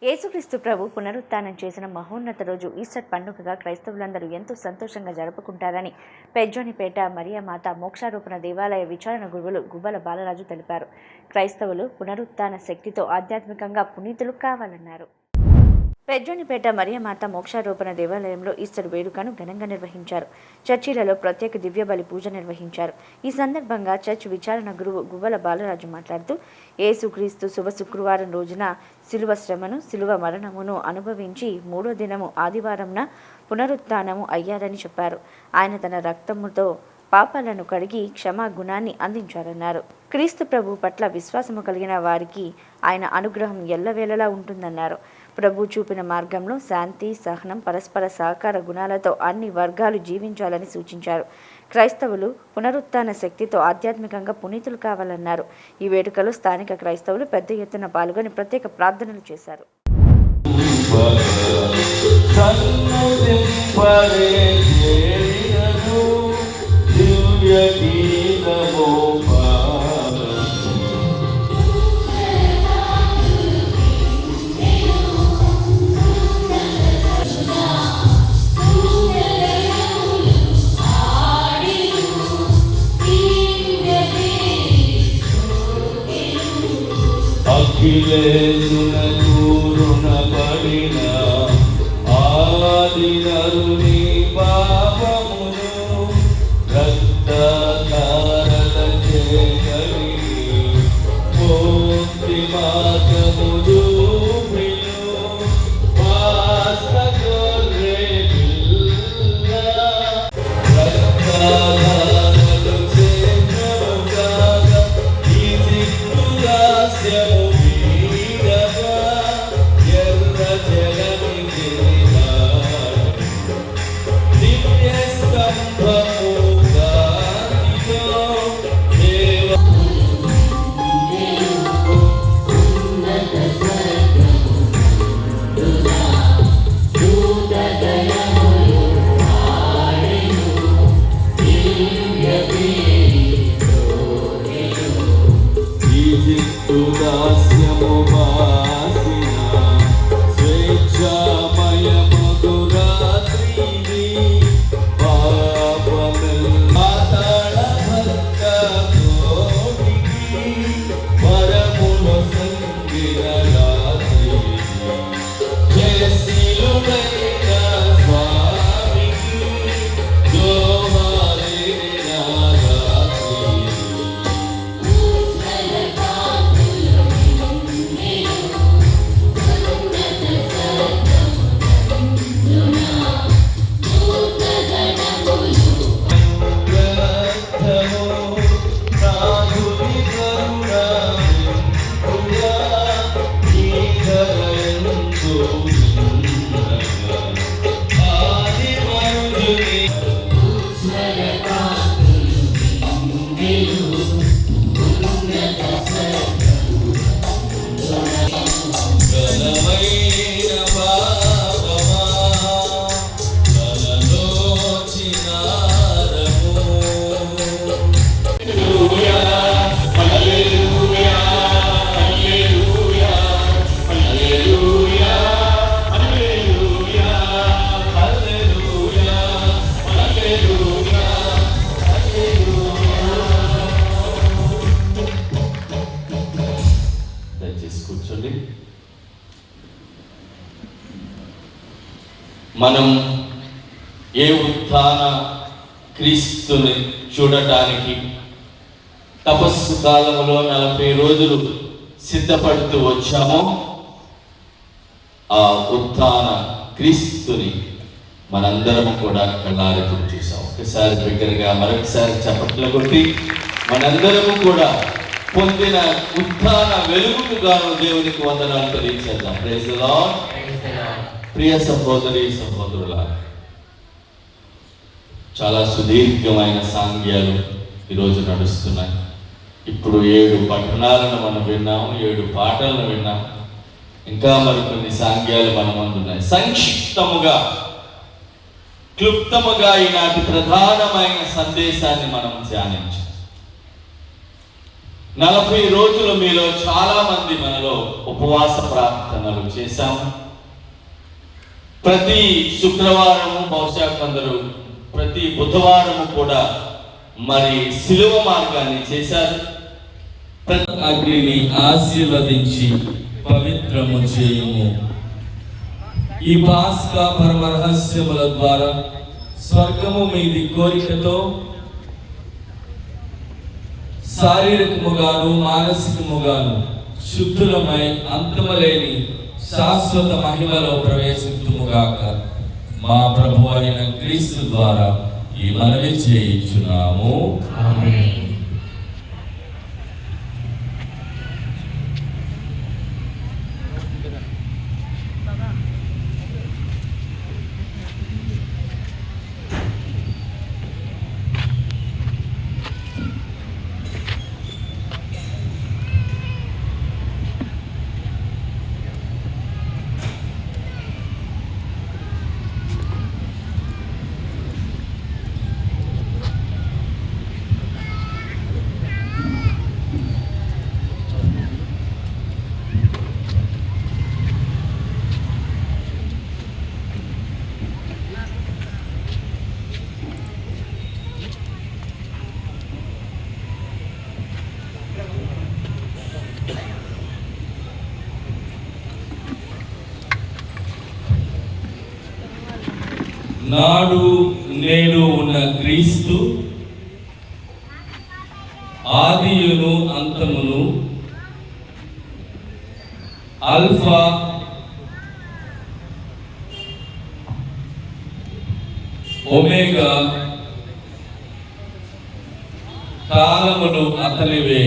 యేసుక్రీస్తు ప్రభు పునరుత్థానం చేసిన మహోన్నత రోజు ఈస్టర్ పండుగగా క్రైస్తవులందరూ ఎంతో సంతోషంగా జరుపుకుంటారని పెజ్జోనిపేట మరియమాత మోక్షారోపణ దేవాలయ విచారణ గురువులు గుబ్బల బాలరాజు తెలిపారు. క్రైస్తవులు పునరుత్థాన శక్తితో ఆధ్యాత్మికంగా పునీతులు కావాలన్నారు. పెజ్జోనిపేట మరియమాత మోక్షారోపణ దేవాలయంలో ఈస్టర్ వేడుకను ఘనంగా నిర్వహించారు. చర్చిలలో ప్రత్యేక దివ్య బలి పూజ నిర్వహించారు. ఈ సందర్భంగా చర్చ్ విచారణ గురువు గువ్వల బాలరాజు మాట్లాడుతూ, యేసుక్రీస్తు శుభ శుక్రవారం రోజున శిలువ శ్రమను, శిలువ మరణమును అనుభవించి 3వ దినము ఆదివారంన పునరుత్థానము అయ్యారని చెప్పారు. ఆయన తన రక్తముతో పాపాలను కడిగి క్షమా గుణాన్ని అందించారన్నారు. క్రీస్తు ప్రభు పట్ల విశ్వాసము కలిగిన వారికి ఆయన అనుగ్రహం ఎల్లవేళలా ఉంటుందన్నారు. ప్రభు చూపిన మార్గంలో శాంతి, సహనం, పరస్పర సహకార గుణాలతో అన్ని వర్గాలు జీవించాలని సూచించారు. క్రైస్తవులు పునరుత్థాన శక్తితో ఆధ్యాత్మికంగా పునీతులు కావాలన్నారు. ఈ వేడుకలో స్థానిక క్రైస్తవులు పెద్ద ఎత్తున పాల్గొని ప్రత్యేక ప్రార్థనలు చేశారు. అఖిలేశునకు రుణపడిన ఆది నరుని పాపమును రక్తధారల చేయగలి ముక్తి మార్గము చూపిను వాస గొర్రె పిల్ల రక్తధారలు చేయుగాక ఈ సిగ్గు దాస్యము కూర్చోండి. మనం ఏ ఉత్థాన క్రీస్తుని చూడటానికి తపస్సు కాలంలో 40 రోజులు సిద్ధపడుతూ వచ్చామో ఆ ఉత్థాన క్రీస్తుని మనందరం కూడా కళ్ళారెత్తి చూసాం. ఒకసారి దగ్గరగా మరొకసారి చప్పట్లు కొట్టి మనందరము కూడా పొందిన ఉత్థాన వెలుగుకు గాను దేవునికి వందనాలు తెలియజేద్దాం. Praise the lord. ప్రియ సహోదరి సహోదరులా, చాలా సుదీర్ఘమైన సాంగ్యాలు ఈరోజు నడుస్తున్నాయి. ఇప్పుడు 7 పట్టణాలను మనం విన్నాము, 7 పాటలను విన్నాము. ఇంకా మరికొన్ని సాంగ్యాలు మన ముందున్నాయి. సంక్షిప్తముగా క్లుప్తముగా ఈనాటి ప్రధానమైన సందేశాన్ని మనం ధ్యానించాం. 40 రోజులు మీలో చాలా మంది మనలో ఉపవాస ప్రార్థనలు చేశాము. ప్రతి శుక్రవారము, బహుశా కొందరు ప్రతి బుధవారము కూడా మరి శిలువ మార్గాన్ని చేశారు. అగ్నిని ఆశీర్వదించి పవిత్రము చేయుము. ఈ పాస్కా పరమ రహస్యముల ద్వారా స్వర్గము మీది కోరికతో శారీరకముగాను మానసికముగాను శుద్ధులమై అంతమలేని శాశ్వత మహిమలో ప్రవేశించుముగాక. మా ప్రభు అయిన క్రీస్తు ద్వారా ఈ మనవి చేయించున్నాము. ఆమేన్. నాడు నేడు ఉన్న క్రీస్తు ఆదియును అంతమును, ఆల్ఫా ఒమేగా, కాలములు అతనివే.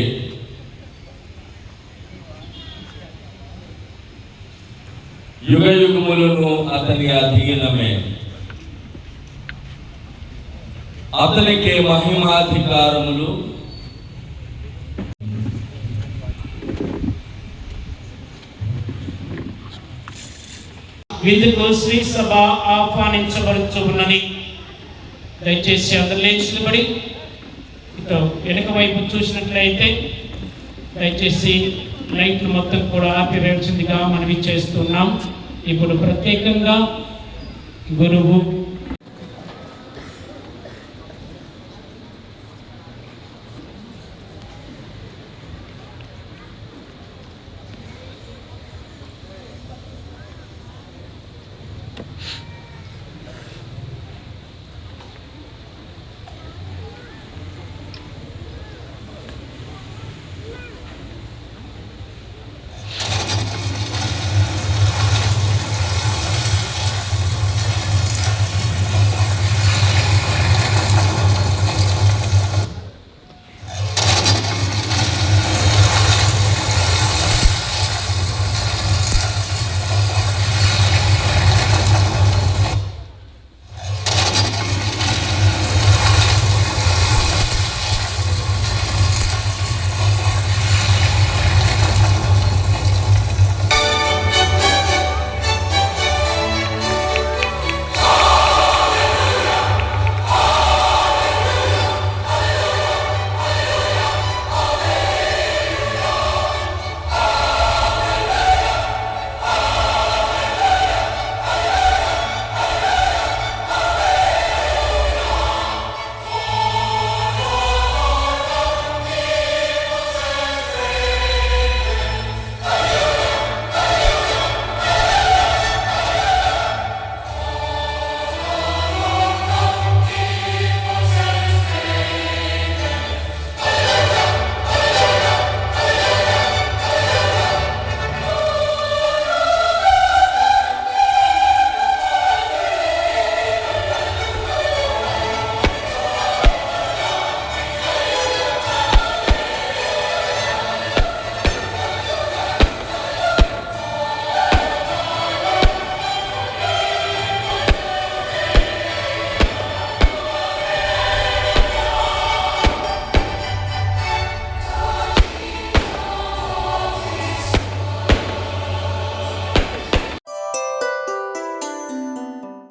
యుగ యుగములను అతని అధీనమే. అతనికే మహిమాధికారములు. విందుకు శ్రీ సభ ఆహ్వానించబడుచున్నది. దయచేసి అందరు లేచి నిలబడి ఇటు వెనుక వైపు చూసినట్లయితే దయచేసి లైట్లు మొత్తం కూడా ఆపివేయాల్సిందిగా మనవి చేస్తున్నాం. ఇప్పుడు ప్రత్యేకంగా గురువు